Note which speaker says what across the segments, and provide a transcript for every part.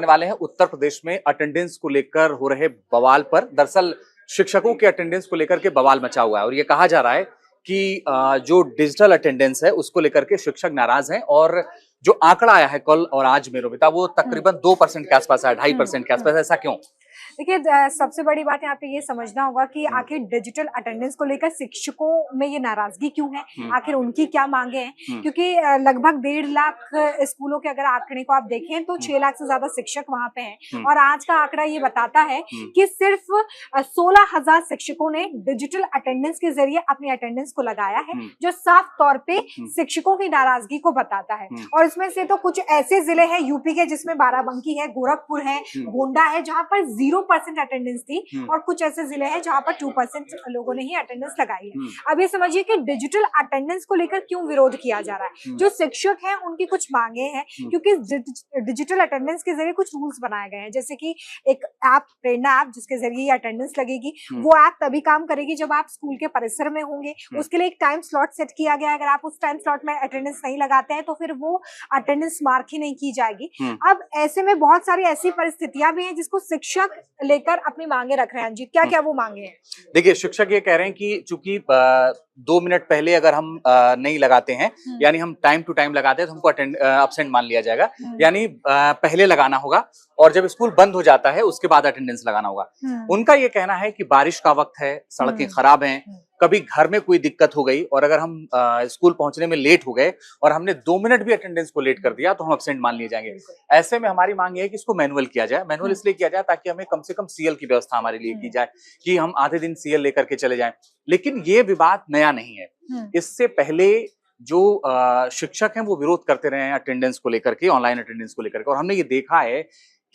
Speaker 1: वाले हैं उत्तर प्रदेश में अटेंडेंस को लेकर हो रहे बवाल पर। दरअसल शिक्षकों के अटेंडेंस को लेकर के बवाल मचा हुआ है और ये कहा जा रहा है कि जो डिजिटल अटेंडेंस है उसको लेकर के शिक्षक नाराज हैं और जो आंकड़ा आया है कल और आज में रोमिता वो तकरीबन 2% के आसपास है, 2.5% के आसपास। ऐसा क्यों?
Speaker 2: देखिए, सबसे बड़ी बात यहाँ पे ये समझना होगा कि आखिर डिजिटल अटेंडेंस को लेकर शिक्षकों में ये नाराजगी क्यों है, आखिर उनकी क्या मांगे हैं। क्योंकि लगभग 1.5 लाख स्कूलों के अगर आंकड़े को आप देखें तो 6 लाख से ज्यादा शिक्षक वहां पे हैं और आज का आंकड़ा ये बताता है कि सिर्फ 16,000 शिक्षकों ने डिजिटल अटेंडेंस के जरिए अपनी अटेंडेंस को लगाया है, जो साफ तौर पे शिक्षकों की नाराजगी को बताता है। और इसमें से तो कुछ ऐसे जिले हैं यूपी के जिसमें बाराबंकी है, गोरखपुर है, गोंडा है, जहां पर 0% अटेंडेंस थी और कुछ ऐसे जिले हैं जहां पर 2% लोगों ने ही अटेंडेंस लगाई है। अब ये समझिए कि डिजिटल अटेंडेंस को लेकर क्यों विरोध किया जा रहा है। जो शिक्षक हैं उनकी कुछ मांगे हैं, क्योंकि डिजिटल अटेंडेंस के जरिए कुछ रूल्स बनाए गए हैं, जैसे कि एक ऐप, प्रेरणा ऐप, जिसके जरिए अटेंडेंस लगेगी। वो ऐप तभी काम करेगी जब आप स्कूल के परिसर में होंगे। उसके लिए एक टाइम स्लॉट सेट किया गया है, अगर आप उस टाइम स्लॉट में अटेंडेंस नहीं लगाते हैं तो फिर वो अटेंडेंस मार्क ही नहीं की जाएगी। अब ऐसे में बहुत सारी ऐसी परिस्थितियां भी हैं जिसको शिक्षक लेकर अपनी मांगे रख रहे हैं। जी, क्या क्या वो मांगे हैं?
Speaker 1: देखिए, शिक्षक ये कह रहे हैं कि चूंकि 2 मिनट पहले अगर हम नहीं लगाते हैं, यानी हम टाइम टू टाइम लगाते हैं तो हमको अब्सेंट मान लिया जाएगा। यानी पहले लगाना होगा और जब स्कूल बंद हो जाता है उसके बाद अटेंडेंस लगाना होगा। उनका ये कहना है कि बारिश का वक्त है, सड़कें खराब हैं, कभी घर में कोई दिक्कत हो गई और अगर हम स्कूल पहुंचने में लेट हो गए और हमने 2 मिनट भी अटेंडेंस को लेट कर दिया तो हम अब्सेंट मान लिए जाएंगे। ऐसे में हमारी मांग ये है कि इसको मैनुअल किया जाए। मैनुअल इसलिए किया जाए ताकि हमें कम से कम सीएल की व्यवस्था हमारे लिए की जाए कि हम आधे दिन सीएल लेकर के चले जाएं। लेकिन ये विवाद नया नहीं है। इससे पहले जो शिक्षक हैं वो विरोध करते रहे हैं अटेंडेंस को लेकर के, ऑनलाइन अटेंडेंस को लेकर के, और हमने ये देखा है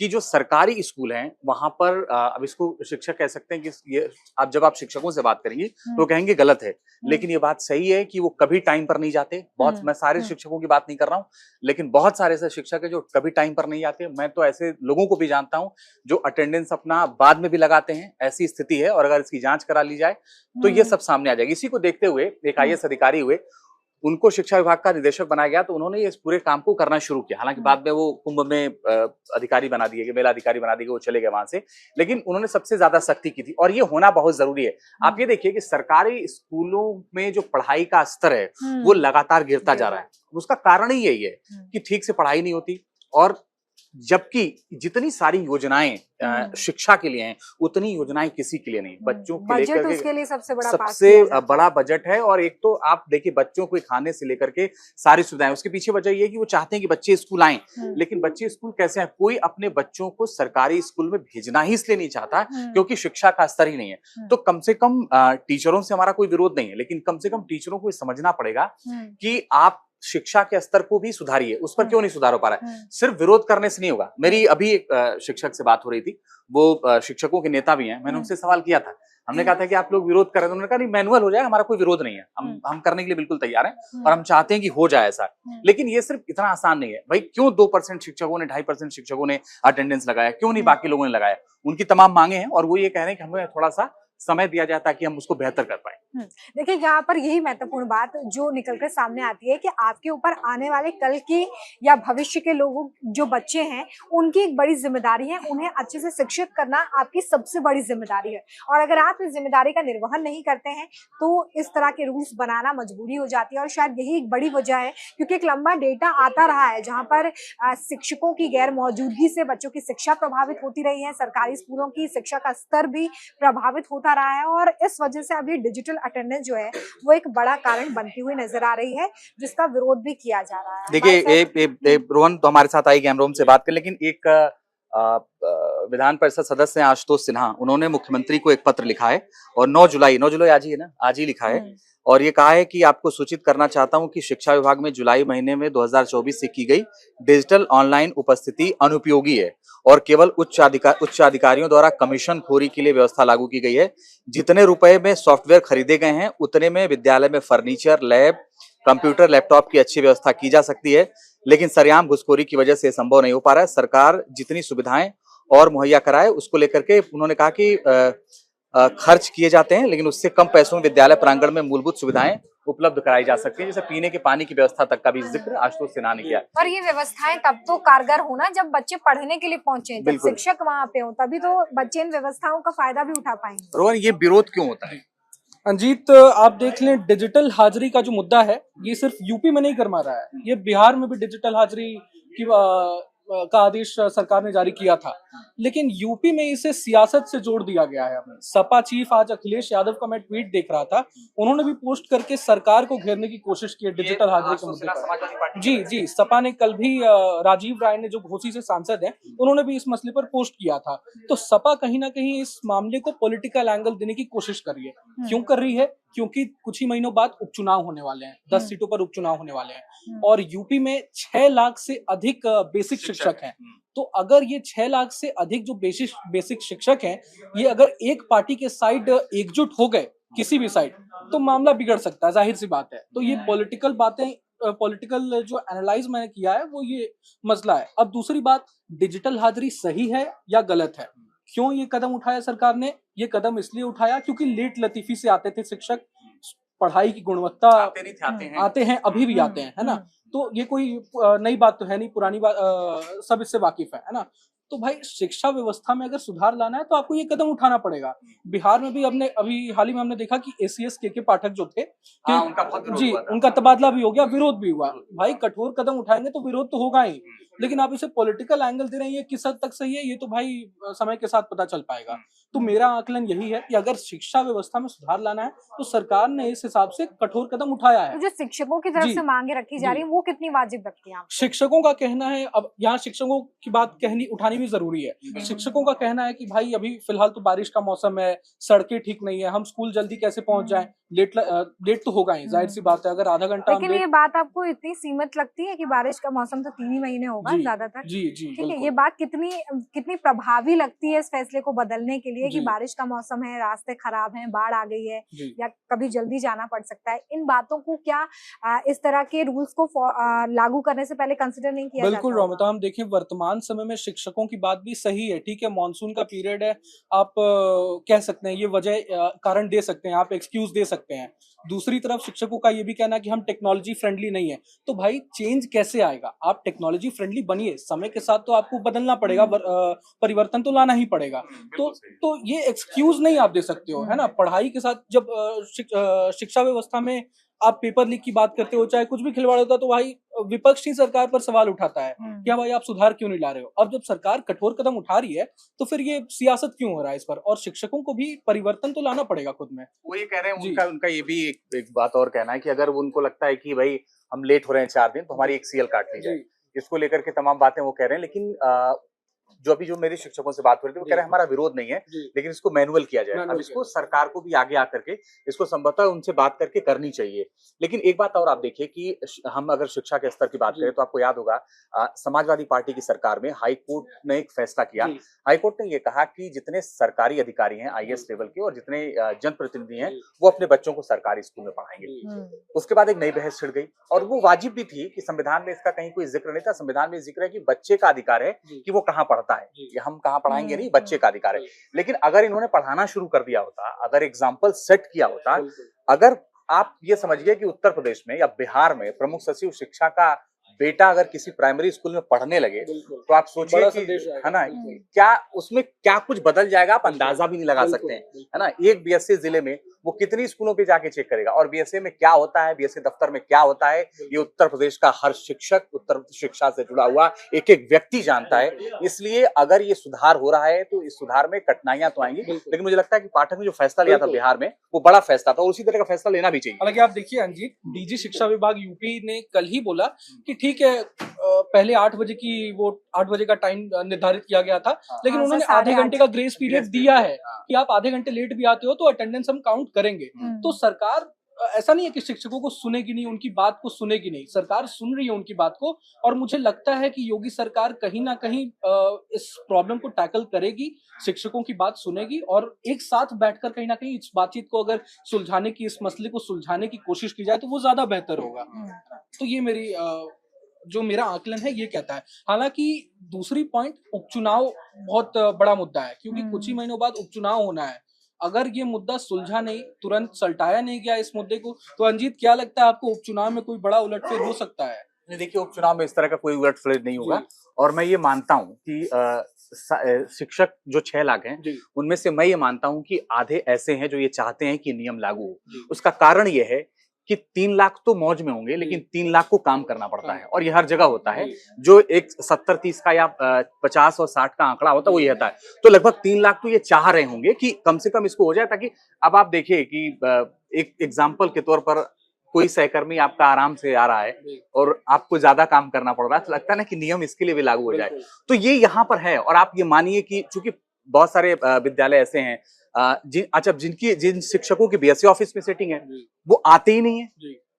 Speaker 1: कि जो सरकारी स्कूल हैं वहां पर अब इसको शिक्षक कह सकते हैं कि ये आप जब आप शिक्षकों से बात करेंगे तो कहेंगे गलत है, लेकिन ये बात सही है कि वो कभी टाइम पर नहीं जाते। बहुत, मैं सारे शिक्षकों की बात नहीं कर रहा हूँ, लेकिन बहुत सारे ऐसे शिक्षक है जो कभी टाइम पर नहीं आते। मैं तो ऐसे लोगों को भी जानता हूँ जो अटेंडेंस अपना बाद में भी लगाते हैं। ऐसी स्थिति है और अगर इसकी जांच करा ली जाए तो ये सब सामने आ जाएगी। इसी को देखते हुए एक आईएएस अधिकारी हुए, उनको शिक्षा विभाग का निदेशक बनाया गया, तो उन्होंने इस पूरे काम को करना शुरू किया। हालांकि बाद में वो कुंभ में अधिकारी बना दिए गए, मेला अधिकारी बना दिए गए, वो चले गए वहां से, लेकिन उन्होंने सबसे ज्यादा सख्ती की थी और ये होना बहुत जरूरी है। आप ये देखिए कि सरकारी स्कूलों में जो पढ़ाई का स्तर है वो लगातार गिरता जा रहा है। उसका कारण ही यही है कि ठीक से पढ़ाई नहीं होती, और जबकि जितनी सारी योजनाएं शिक्षा के लिए हैं उतनी योजनाएं किसी के लिए नहीं। बच्चों के लेकर
Speaker 2: उसके लिए सबसे
Speaker 1: बड़ा बजट है। और एक तो आप देखिए बच्चों को खाने से लेकर के सारी सुविधाएं, उसके पीछे वजह ये है कि वो चाहते हैं कि बच्चे स्कूल आएं, लेकिन बच्चे स्कूल कैसे आए? कोई अपने बच्चों को सरकारी स्कूल में भेजना ही इसलिए नहीं चाहता क्योंकि शिक्षा का स्तर ही नहीं है। तो कम से कम टीचरों से हमारा कोई विरोध नहीं है, लेकिन कम से कम टीचरों को समझना पड़ेगा कि आप शिक्षा के स्तर को भी सुधारिए। उस पर क्यों नहीं सुधार हो पा रहा है? सिर्फ विरोध करने से नहीं होगा। मेरी अभी एक शिक्षक से बात हो रही थी, वो शिक्षकों के नेता भी हैं। मैंने उनसे सवाल किया था, हमने कहा था कि आप लोग विरोध कर रहे हैं, उन्होंने कहा नहीं, मैनुअल हो जाए, हमारा कोई विरोध नहीं है, हम करने के लिए बिल्कुल तैयार हैं और हम चाहते हैं कि हो जाए ऐसा। लेकिन ये सिर्फ इतना आसान नहीं है भाई। क्यों 2% शिक्षकों ने, 2.5% शिक्षकों ने अटेंडेंस लगाया, क्यों नहीं बाकी लोगों ने लगाया? उनकी तमाम मांगे हैं और वो ये कह रहे हैं कि हमें थोड़ा सा समय दिया जाए ताकि हम उसको बेहतर कर पाए।
Speaker 2: देखिए, यहाँ पर यही महत्वपूर्ण बात जो निकलकर सामने आती है कि आपके ऊपर आने वाले कल के या भविष्य के लोगों, जो बच्चे हैं, उनकी एक बड़ी जिम्मेदारी है। उन्हें अच्छे से शिक्षित करना आपकी सबसे बड़ी जिम्मेदारी है और अगर आप इस जिम्मेदारी का निर्वहन नहीं करते हैं तो इस तरह के रूल्स बनाना मजबूरी हो जाती है। और शायद यही एक बड़ी वजह है, क्योंकि एक लंबा डेटा आता रहा है जहाँ पर शिक्षकों की गैर मौजूदगी से बच्चों की शिक्षा प्रभावित होती रही है, सरकारी स्कूलों की शिक्षा का स्तर भी प्रभावित होता रहा है और इस वजह से अभी डिजिटल अटेंडेंस जो है वो एक बड़ा कारण बनती हुई नजर आ रही है, जिसका विरोध भी किया जा रहा है।
Speaker 1: देखिए, रोहन तो हमारे साथ आई गैम रोम से बात कर, लेकिन एक विधान परिषद सदस्य हैं आशुतोष सिन्हा, उन्होंने मुख्यमंत्री को एक पत्र लिखा है और 9 जुलाई आज ही है ना, आज ही लिखा है और ये कहा है कि आपको सूचित करना चाहता हूं कि शिक्षा विभाग में जुलाई महीने में 2024 से की गई डिजिटल ऑनलाइन उपस्थिति अनुपयोगी है और केवल उच्च अधिकारियों द्वारा कमीशन खोरी के लिए व्यवस्था लागू की गई है। जितने रुपए में सॉफ्टवेयर खरीदे गए हैं उतने में विद्यालय में फर्नीचर, लैब, कंप्यूटर, लैपटॉप की अच्छी व्यवस्था की जा सकती है, लेकिन सरेआम घुसखोरी की वजह से संभव नहीं हो पा रहा है। सरकार जितनी सुविधाएं और मुहैया कराए उसको लेकर के उन्होंने कहा कि खर्च किए जाते हैं, लेकिन उससे कम पैसों में विद्यालय प्रांगण में मूलभूत सुविधाएं उपलब्ध कराई जा सकती है, जैसे पीने के पानी की व्यवस्था तक का भी जिक्र आशुतोष सिन्हा ने किया।
Speaker 2: और ये व्यवस्थाएं तब तो कारगर होना जब बच्चे पढ़ने के लिए पहुंचे, जब
Speaker 1: बिल्कुल।
Speaker 2: शिक्षक वहां पे हो, तभी तो बच्चे इन व्यवस्थाओं का फायदा भी उठा पाएंगे।
Speaker 1: रोहन, ये विरोध क्यों होता है?
Speaker 3: अंजीत, आप देख लें, डिजिटल हाजिरी का जो मुद्दा है ये सिर्फ यूपी में नहीं गरमा रहा है, ये बिहार में भी डिजिटल हाजिरी की का आदेश सरकार ने जारी किया था, लेकिन यूपी में इसे सियासत से जोड़ दिया गया है। सपा चीफ आज अखिलेश यादव का मैं ट्वीट देख रहा था, उन्होंने भी पोस्ट करके सरकार को घेरने की कोशिश की है डिजिटल हाजिरी के मुद्दे पर। जी, सपा ने कल भी राजीव राय ने, जो घोसी से सांसद हैं, उन्होंने भी इस मसले पर पोस्ट किया था। तो सपा कहीं ना कहीं इस मामले को पॉलिटिकल एंगल देने की कोशिश कर रही है। क्यों कर रही है? क्योंकि कुछ ही महीनों बाद उपचुनाव होने वाले हैं, 10 सीटों पर उपचुनाव होने वाले हैं, और यूपी में 6 लाख से अधिक बेसिक शिक्षक हैं। तो अगर ये 6 लाख से अधिक जो बेसिक शिक्षक हैं, ये अगर एक पार्टी के साइड एकजुट हो गए, किसी भी साइड, तो मामला बिगड़ सकता है, जाहिर सी बात है। तो ये पॉलिटिकल बातें, पॉलिटिकल जो एनालाइज मैंने किया है वो ये मसला है। अब दूसरी बात, डिजिटल हाजिरी सही है या गलत है? क्यों ये कदम उठाया सरकार ने? ये कदम इसलिए उठाया क्योंकि लेट लतीफी से आते थे शिक्षक, पढ़ाई की गुणवत्ता आते हैं, अभी भी आते हैं, है ना? तो ये कोई नई बात तो है नहीं, पुरानी बात, सब इससे वाकिफ है ना? तो भाई, शिक्षा व्यवस्था में अगर सुधार लाना है तो आपको ये कदम उठाना पड़ेगा। बिहार में भी अभी हाल ही में हमने देखा कि ACS के पाठक जो थे, उनका तबादला भी हो गया, विरोध भी हुआ। भाई, कठोर कदम उठाएंगे तो विरोध तो होगा ही, लेकिन आप इसे पॉलिटिकल एंगल दे रहे हैं, ये किस हद तक सही है ये तो भाई समय के साथ पता चल पाएगा। तो मेरा आकलन यही है कि अगर शिक्षा व्यवस्था में सुधार लाना है तो सरकार ने इस हिसाब से कठोर कदम उठाया है।
Speaker 2: तो जो शिक्षकों की तरफ से मांगे रखी जा रही है, वो कितनी वाजिब लगती है?
Speaker 3: शिक्षकों का कहना है, अब यहाँ शिक्षकों की बात उठानी भी जरूरी है। शिक्षकों का कहना है कि भाई, अभी फिलहाल तो बारिश का मौसम है, सड़कें ठीक नहीं है, हम स्कूल जल्दी कैसे पहुंच जाएं? लेट तो होगा ही, जाहिर सी बात है। अगर आधा घंटा,
Speaker 2: लेकिन ये बात आपको इतनी सीमित लगती है कि बारिश का मौसम तो 3 ही महीने होगा ज्यादातर?
Speaker 3: जी,
Speaker 2: ठीक है, ये बात कितनी प्रभावी लगती है इस फैसले को बदलने के लिए कि बारिश का मौसम है, रास्ते खराब हैं, बाढ़ आ गई है, या कभी जल्दी जाना पड़ सकता है? इन बातों को क्या इस तरह के रूल्स को लागू करने से पहले कंसिडर नहीं किया?
Speaker 3: बिल्कुल रोमिता, हम देखें वर्तमान समय में शिक्षकों की बात भी सही है। ठीक है, मॉनसून का पीरियड है, आप कह सकते हैं, ये वजह कारण दे सकते हैं, आप एक्सक्यूज दे सकते हैं। दूसरी तरफ शिक्षकों का ये भी कहना है कि हम टेक्नोलॉजी फ्रेंडली नहीं है। तो भाई, चेंज कैसे आएगा? आप टेक्नोलॉजी फ्रेंडली बनिए, समय के साथ तो आपको बदलना पड़ेगा, परिवर्तन तो लाना ही पड़ेगा। तो ये एक्सक्यूज नहीं आप दे सकते हो, है ना? पढ़ाई के साथ जब शिक्षा व्यवस्था में आप पेपर लीक की बात करते हो, चाहे कुछ भी खिलवाड़ होता है, तो भाई विपक्ष ही सरकार पर सवाल उठाता है कि भाई, आप सुधार क्यों नहीं ला रहे हो? अब जब सरकार कठोर कदम उठा रही है तो फिर ये सियासत क्यों हो रहा है इस पर? और शिक्षकों को भी परिवर्तन तो लाना पड़ेगा खुद में।
Speaker 1: वो ये कह रहे हैं, उनका ये भी एक बात और कहना है कि अगर उनको लगता है कि भाई हम लेट हो रहे हैं 4 दिन, तो हमारी एक CL काट ली जाए। इसको लेकर के तमाम बातें वो कह रहे हैं, लेकिन जो मेरे शिक्षकों से बात हो रही थी, वो कह रहे हैं हमारा विरोध नहीं है, लेकिन इसको मैनुअल किया जाए। अब इसको सरकार को भी आगे आकर के इसको संभवतः उनसे बात करके करनी चाहिए। लेकिन एक बात और आप देखिए कि हम अगर शिक्षा के स्तर की बात करें तो आपको याद होगा, समाजवादी पार्टी की सरकार में हाई कोर्ट ने एक फैसला किया। हाई कोर्ट ने ये कहा कि जितने सरकारी अधिकारी हैं IAS लेवल के और जितने जनप्रतिनिधि हैं, वो अपने बच्चों को सरकारी स्कूल में पढ़ाएंगे। उसके बाद एक नई बहस छिड़ गई, और वो वाजिब भी थी कि संविधान में इसका कहीं कोई जिक्र नहीं था। संविधान में जिक्र है कि बच्चे का अधिकार है कि वो कहाँ पढ़ता है, ये हम कहाँ पढ़ाएंगे नहीं, बच्चे का अधिकार है। लेकिन अगर इन्होंने पढ़ाना शुरू कर दिया होता, अगर एग्जाम्पल सेट किया होता, अगर आप ये समझिए कि उत्तर प्रदेश में या बिहार में प्रमुख सचिव शिक्षा का बेटा अगर किसी प्राइमरी स्कूल में पढ़ने लगे, तो आप सोचिए कि, है ना, क्या उसमें क्या कुछ बदल जाएगा, आप अंदाजा भी नहीं लगा सकते हैं, है ना? एक BSA जिले में वो कितनी स्कूलों पे जाके चेक करेगा, और BSA में क्या होता है, BSA दफ्तर में क्या होता है, ये उत्तर प्रदेश का हर शिक्षक, उत्तर शिक्षा से जुड़ा हुआ एक एक व्यक्ति जानता है। इसलिए अगर ये सुधार हो रहा है तो इस सुधार में कठिनाइयां तो आएंगी, लेकिन मुझे लगता है कि पाठक ने जो फैसला लिया था बिहार में, वो बड़ा फैसला था, और उसी तरह का फैसला लेना भी चाहिए।
Speaker 3: हालांकि आप देखिए अंजीत, DG शिक्षा विभाग यूपी ने कल ही बोला कि ठीक है, पहले 8 बजे का टाइम निर्धारित किया गया था, लेकिन उन्होंने आधे घंटे का ग्रेस पीरियड दिया है कि आप आधे घंटे लेट भी आते हो तो अटेंडेंस हम काउंट करेंगे। तो सरकार ऐसा नहीं है कि शिक्षकों को सुनेगी नहीं, उनकी बात को सुनेगी नहीं, सरकार सुन रही है उनकी बात को। और मुझे लगता है कि योगी सरकार कहीं ना कहीं इस प्रॉब्लम को टैकल करेगी, शिक्षकों की बात सुनेगी, और एक साथ बैठकर कहीं ना कहीं इस बातचीत को अगर सुलझाने की, इस मसले को सुलझाने की कोशिश की जाए तो वो ज्यादा बेहतर होगा। तो ये मेरा आकलन है, ये कहता है। हालांकि दूसरी पॉइंट, उपचुनाव बहुत बड़ा मुद्दा है, क्योंकि कुछ ही महीनों बाद उपचुनाव होना है। अगर ये मुद्दा सुलझा नहीं, तुरंत सलटाया नहीं गया इस मुद्दे को, तो अंजीत क्या लगता है आपको, उपचुनाव में कोई बड़ा उलटफेर हो सकता है?
Speaker 1: नहीं, देखिए उपचुनाव में इस तरह का कोई उलटफेर नहीं होगा। और मैं ये मानता हूँ कि शिक्षक जो 6 लाख हैं, उनमें से मैं ये मानता हूँ कि आधे ऐसे हैं जो ये चाहते हैं कि नियम लागू हो। उसका कारण ये है कि 3 लाख तो मौज में होंगे, लेकिन 3 लाख को काम करना पड़ता है, और ये हर जगह होता है। जो एक 70-30 का या 50 और 60 का आंकड़ा होता है, वो ये होता है। तो लगभग 3 लाख तो ये चाह रहे होंगे कि कम से कम इसको हो जाए, ताकि अब आप देखिए कि एक एग्जाम्पल के तौर पर कोई सहकर्मी आपका आराम से आ रहा है और आपको ज्यादा काम करना पड़ रहा है, तो लगता है ना कि नियम इसके लिए भी लागू हो जाए। तो ये यहाँ पर है। और आप ये मानिए कि चूंकि बहुत सारे विद्यालय ऐसे हैं जिन शिक्षकों की बीएससी ऑफिस में सेटिंग है, वो आते ही नहीं है,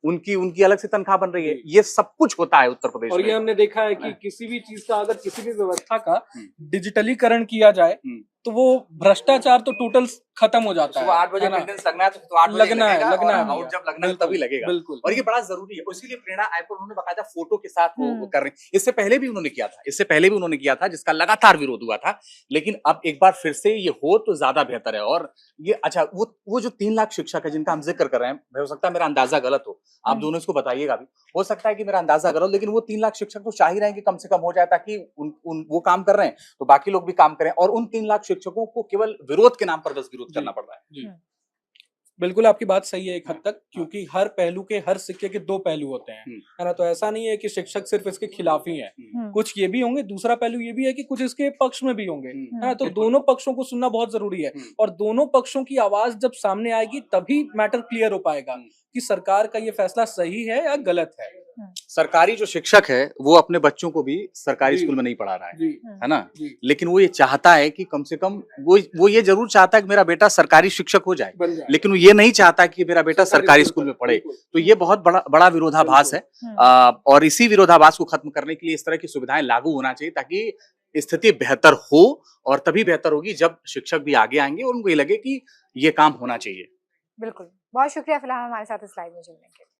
Speaker 1: उनकी अलग से तनख्वाह बन रही है। ये सब कुछ होता है उत्तर प्रदेश में।
Speaker 3: और ये हमने देखा है कि किसी भी चीज का, अगर किसी भी व्यवस्था का डिजिटलीकरण किया जाए, तो वो भ्रष्टाचार तो टोटल खत्म हो जाता है।
Speaker 1: 8 बजे अटेंडेंस लगना है तो 8 बजे
Speaker 3: लगना है
Speaker 1: और जब लगना है तभी लगेगा।
Speaker 3: बिल्कुल।
Speaker 1: और ये बड़ा जरूरी है। इसीलिए प्रेरणा ऐप पर उन्होंने बाकायदा फोटो के साथ वो कर रहे हैं। इससे पहले भी उन्होंने किया था, जिसका लगातार विरोध हुआ था। लेकिन अब एक बार फिर से ये हो तो ज्यादा बेहतर है। और ये अच्छा, वो जो 3 लाख शिक्षक है जिनका हम जिक्र कर रहे हैं, हो सकता है मेरा अंदाजा गलत हो, आप दोनों इसको बताइएगा भी, हो सकता है कि मेरा अंदाजा गलत, लेकिन वो 3 लाख शिक्षक तो चाह ही रहे हैं कि कम से कम हो जाए, ताकि वो काम कर रहे हैं तो बाकी लोग भी काम करें। और उन 3 लाख शिक्षकों को केवल विरोध के नाम पर बस विरोध करना पड़ रहा है।
Speaker 3: बिल्कुल आपकी बात सही है एक हद तक, क्योंकि हर पहलू के, हर सिक्के के 2 पहलू होते हैं, है ना। तो ऐसा नहीं है कि शिक्षक सिर्फ इसके खिलाफ ही है, कुछ ये भी होंगे। दूसरा पहलू ये भी है कि कुछ इसके पक्ष में भी होंगे, है ना। तो दोनों पक्षों को सुनना बहुत जरूरी है, और दोनों पक्षों की आवाज जब सामने आएगी तभी मैटर क्लियर हो पाएगा कि सरकार का ये फैसला सही है या गलत है।
Speaker 1: सरकारी जो शिक्षक है वो अपने बच्चों को भी सरकारी स्कूल में नहीं पढ़ा रहा है ना, लेकिन वो ये चाहता है कि कम से कम वो ये जरूर चाहता है कि मेरा बेटा सरकारी शिक्षक हो जाए, लेकिन वो ये नहीं चाहता कि मेरा बेटा सरकारी स्कूल में पढ़े। तो ये बहुत बड़ा विरोधाभास है। और इसी विरोधाभास को खत्म करने के लिए इस तरह की सुविधाएं लागू होना चाहिए, ताकि स्थिति बेहतर हो। और तभी बेहतर होगी जब शिक्षक भी आगे आएंगे और उनको ये लगे कि ये काम होना चाहिए।
Speaker 2: बिल्कुल, बहुत शुक्रिया फिलहाल हमारे साथ इस लाइव में जुड़ने के लिए।